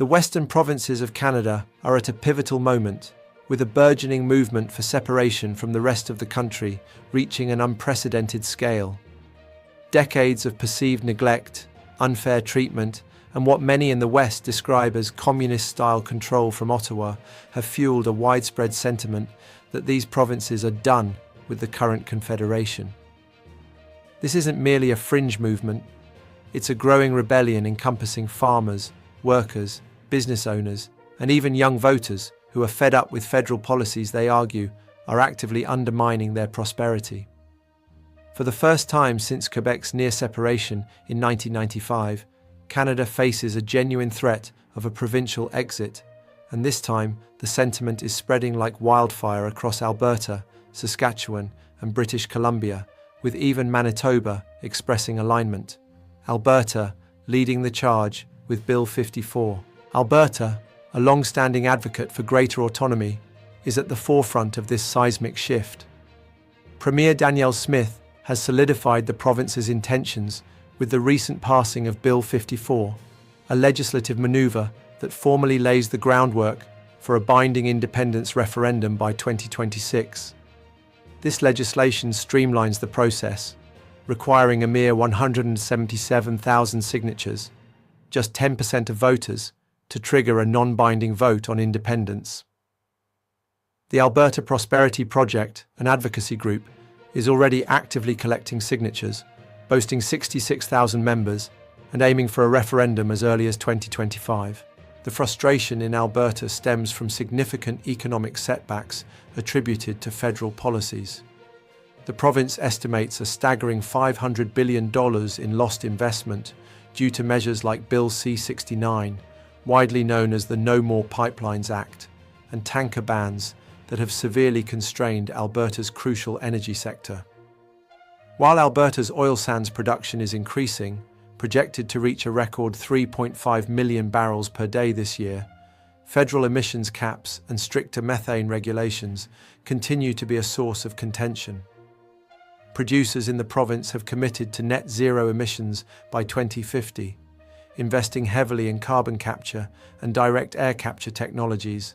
The western provinces of Canada are at a pivotal moment, with a burgeoning movement for separation from the rest of the country reaching an unprecedented scale. Decades of perceived neglect, unfair treatment, and what many in the West describe as communist-style control from Ottawa have fueled a widespread sentiment that these provinces are done with the current confederation. This isn't merely a fringe movement, it's a growing rebellion encompassing farmers, workers, business owners, and even young voters who are fed up with federal policies they argue are actively undermining their prosperity. For the first time since Quebec's near separation in 1995, Canada faces a genuine threat of a provincial exit, and this time the sentiment is spreading like wildfire across Alberta, Saskatchewan, and British Columbia, with even Manitoba expressing alignment. Alberta leading the charge with Bill 54. Alberta, a long-standing advocate for greater autonomy, is at the forefront of this seismic shift. Premier Danielle Smith has solidified the province's intentions with the recent passing of Bill 54, a legislative maneuver that formally lays the groundwork for a binding independence referendum by 2026. This legislation streamlines the process, requiring a mere 177,000 signatures, just 10% of voters, to trigger a non-binding vote on independence. The Alberta Prosperity Project, an advocacy group, is already actively collecting signatures, boasting 66,000 members and aiming for a referendum as early as 2025. The frustration in Alberta stems from significant economic setbacks attributed to federal policies. The province estimates a staggering $500 billion in lost investment due to measures like Bill C-69, widely known as the No More Pipelines Act, and tanker bans that have severely constrained Alberta's crucial energy sector. While Alberta's oil sands production is increasing, projected to reach a record 3.5 million barrels per day this year, federal emissions caps and stricter methane regulations continue to be a source of contention. Producers in the province have committed to net zero emissions by 2050, investing heavily in carbon capture and direct air capture technologies,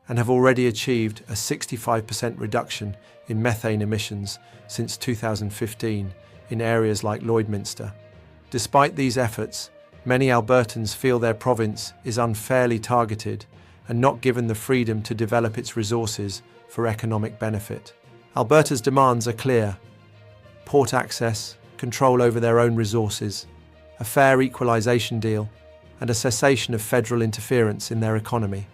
and have already achieved a 65% reduction in methane emissions since 2015 in areas like Lloydminster. Despite these efforts, many Albertans feel their province is unfairly targeted and not given the freedom to develop its resources for economic benefit. Alberta's demands are clear: port access, control over their own resources, a fair equalisation deal, and a cessation of federal interference in their economy.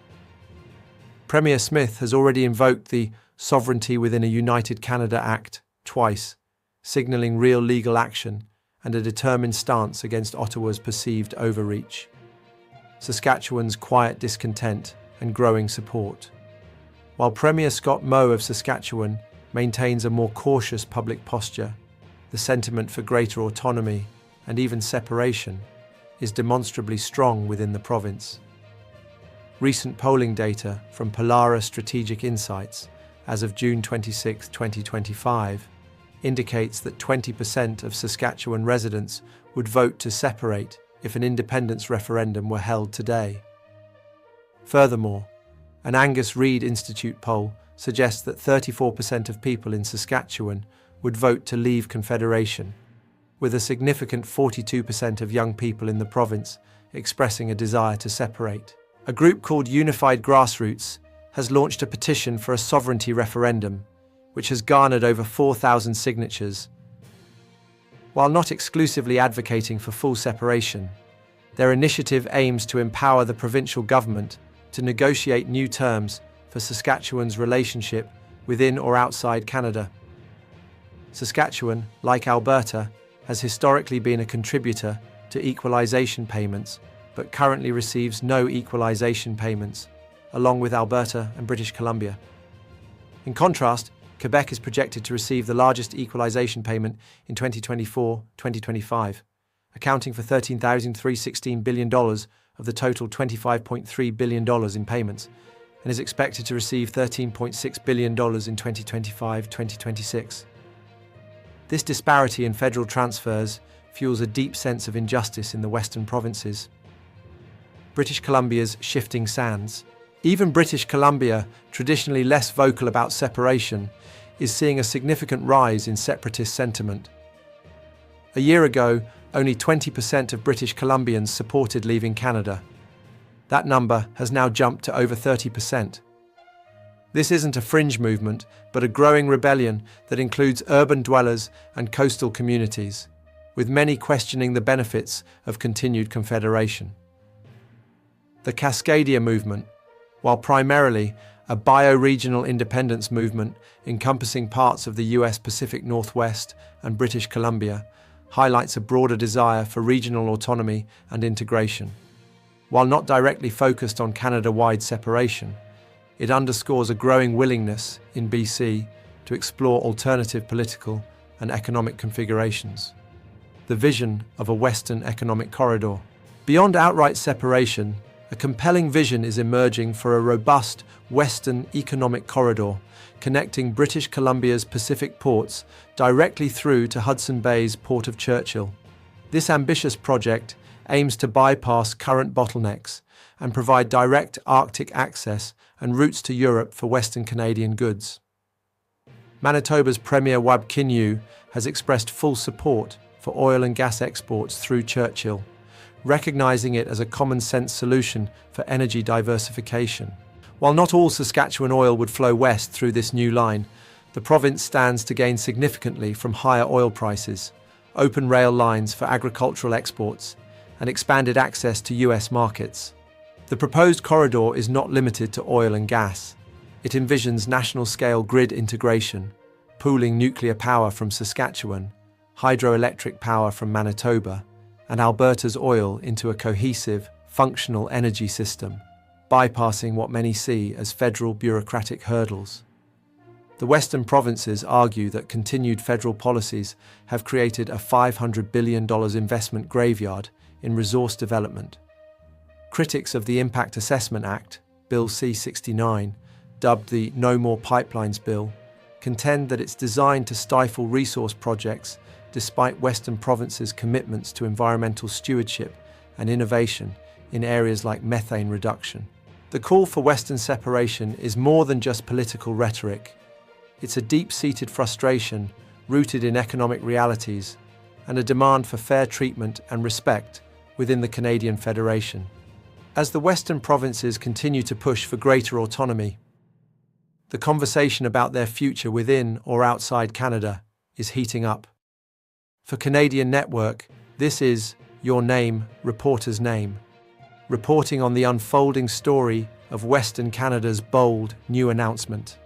Premier Smith has already invoked the Sovereignty Within a United Canada Act twice, signalling real legal action and a determined stance against Ottawa's perceived overreach. Saskatchewan's quiet discontent and growing support. While Premier Scott Moe of Saskatchewan maintains a more cautious public posture, the sentiment for greater autonomy and even separation is demonstrably strong within the province. Recent polling data from Polara Strategic Insights as of June 26, 2025, indicates that 20% of Saskatchewan residents would vote to separate if an independence referendum were held today. Furthermore, an Angus Reid Institute poll suggests that 34% of people in Saskatchewan would vote to leave Confederation, with a significant 42% of young people in the province expressing a desire to separate. A group called Unified Grassroots has launched a petition for a sovereignty referendum, which has garnered over 4,000 signatures. While not exclusively advocating for full separation, their initiative aims to empower the provincial government to negotiate new terms for Saskatchewan's relationship within or outside Canada. Saskatchewan, like Alberta, has historically been a contributor to equalisation payments, but currently receives no equalisation payments, along with Alberta and British Columbia. In contrast, Quebec is projected to receive the largest equalisation payment in 2024-2025, accounting for $13,316 billion of the total $25.3 billion in payments, and is expected to receive $13.6 billion in 2025-2026. This disparity in federal transfers fuels a deep sense of injustice in the western provinces. British Columbia's shifting sands. Even British Columbia, traditionally less vocal about separation, is seeing a significant rise in separatist sentiment. A year ago, only 20% of British Columbians supported leaving Canada. That number has now jumped to over 30%. This isn't a fringe movement, but a growing rebellion that includes urban dwellers and coastal communities, with many questioning the benefits of continued confederation. The Cascadia movement, while primarily a bioregional independence movement encompassing parts of the US Pacific Northwest and British Columbia, highlights a broader desire for regional autonomy and integration. While not directly focused on Canada-wide separation, it underscores a growing willingness in BC to explore alternative political and economic configurations. The vision of a Western economic corridor. Beyond outright separation, a compelling vision is emerging for a robust Western economic corridor connecting British Columbia's Pacific ports directly through to Hudson Bay's Port of Churchill. This ambitious project aims to bypass current bottlenecks and provide direct Arctic access and routes to Europe for Western Canadian goods. Manitoba's Premier Wab Kinew has expressed full support for oil and gas exports through Churchill, recognizing it as a common-sense solution for energy diversification. While not all Saskatchewan oil would flow west through this new line, the province stands to gain significantly from higher oil prices, open rail lines for agricultural exports, and expanded access to US markets. The proposed corridor is not limited to oil and gas. It envisions national-scale grid integration, pooling nuclear power from Saskatchewan, hydroelectric power from Manitoba, and Alberta's oil into a cohesive, functional energy system, bypassing what many see as federal bureaucratic hurdles. The Western provinces argue that continued federal policies have created a $500 billion investment graveyard in resource development. Critics of the Impact Assessment Act, Bill C-69, dubbed the No More Pipelines Bill, contend that it's designed to stifle resource projects despite Western provinces' commitments to environmental stewardship and innovation in areas like methane reduction. The call for Western separation is more than just political rhetoric. It's a deep-seated frustration rooted in economic realities and a demand for fair treatment and respect within the Canadian Federation. As the Western provinces continue to push for greater autonomy, the conversation about their future within or outside Canada is heating up. For Canadian Network, this is Your Name, Reporter's Name, reporting on the unfolding story of Western Canada's bold new announcement.